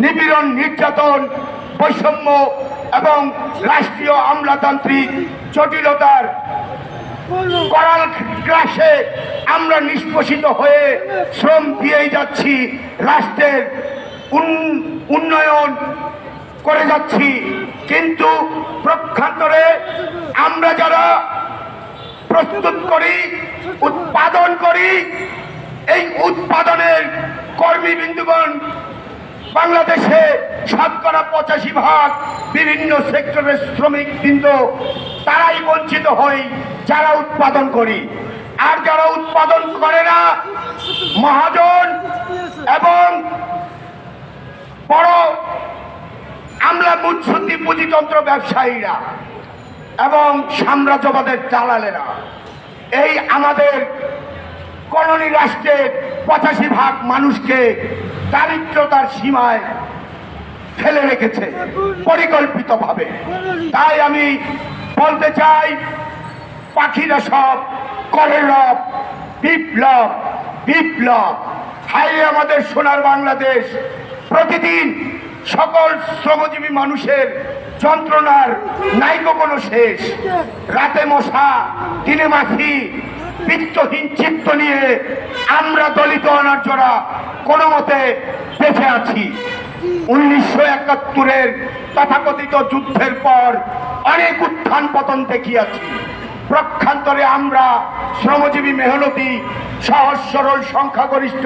নিপীড়ন, নির্যাতন, বৈষম্য এবং রাষ্ট্রীয় আমলাতান্ত্রিক জটিলতার করাল ক্লাসে আমরা নিষ্পেষিত হয়ে শ্রম দিয়েই যাচ্ছি, রাষ্ট্রের উন্নয়ন করে যাচ্ছি। কিন্তু প্রক্ষান্তরে আমরা যারা প্রস্তুত করি, উৎপাদন করি, এই উৎপাদনের কর্মীবৃন্দগণ বাংলাদেশে 85% বিভিন্ন সেক্টরের শ্রমিকবৃন্দ তারাই বঞ্চিত হই যারা উৎপাদন করি। আর যারা উৎপাদন করে না, মহাজন এবং বড় আমলা মুৎসুদ্দি পুঁজিতন্ত্র ব্যবসায়ীরা এবং সাম্রাজ্যবাদের দালালেরা এই আমাদের কলোনি রাষ্ট্রের 85% মানুষকে দারিদ্রতার সীমায় ফেলে রেখেছে পরিকল্পিতভাবে। তাই আমি বলতে চাই, পাখিরা সব করে রব, বিপ্লব বিপ্লব। হায় আমাদের সোনার বাংলাদেশ, প্রতিদিন সকল শ্রমজীবী মানুষের যন্ত্রণার নাইকো কোনো শেষ। রাতে মশা, দিনে মাখি, বিত্তহীন চিত্ত নিয়ে আমরা দলিত অনার্যরা কোনো মতে বেঁচে আছি। 1971-এর তথাকথিত যুদ্ধের পর অনেক উত্থান পতন দেখিয়াছি। প্রক্ষান্তরে আমরা শ্রমজীবী মেহনতি সহজ সরল সংখ্যাগরিষ্ঠ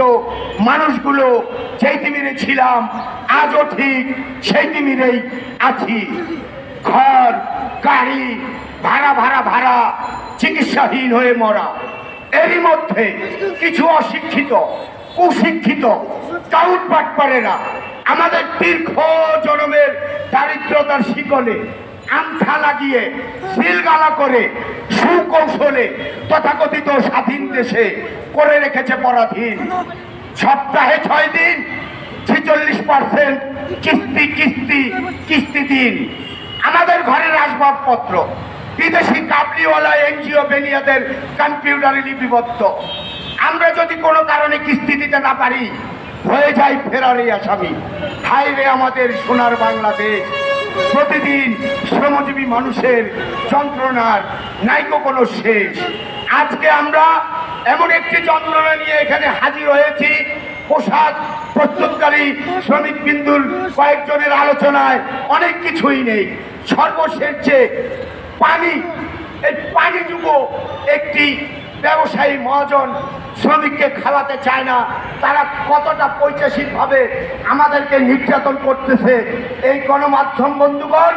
মানুষগুলো যেই তিমিরে ছিলাম, আজও ঠিক সেই তিমিরেই আছি। ঘর, গাড়ি, ভাড়া ভাড়া ভাড়া, চিকিৎসাহীন হয়ে মরা। এরই মধ্যে কিছু অশিক্ষিত, কুশিক্ষিত টাউট বাটপারেরা আমাদের দীর্ঘ জনমের দারিদ্রতার শিকলে আংঠা লাগিয়ে সিলগালা করে সুকৌশলে তথাকথিত স্বাধীন দেশে করে রেখেছে পরাধীন। সপ্তাহে 6 দিন 46% কিস্তি কিস্তি কিস্তি দিন। আমাদের ঘরের আসবাবপত্র বিদেশি কাবলিওয়ালা এনজিও বেনিয়াদের কম্পিউটারে লিপিবদ্ধ। আমরা যদি কোনো কারণে কিস্তি দিতে না পারি, হয়ে যাই ফেরারি আসামি। হায় রে আমাদের সোনার বাংলাদেশ, প্রতিদিন শ্রমজীবী মানুষের যন্ত্রণার নাইকো কোনো শেষ। আজকে আমরা এমন একটি যন্ত্রণা নিয়ে এখানে হাজির হয়েছি, পোশাক প্রস্তুতকারী শ্রমিক বিন্দুর কয়েকজনের আলোচনায় অনেক কিছুই নেই। সর্বশেষ যে পানি, এই পানিটুকু একটি ব্যবসায়ী মহাজন শ্রমিককে খাওয়াতে চায় না। তারা কতটা পৈশাচিকভাবে আমাদেরকে নির্যাতন করতেছে এই গণমাধ্যম বন্ধুগণ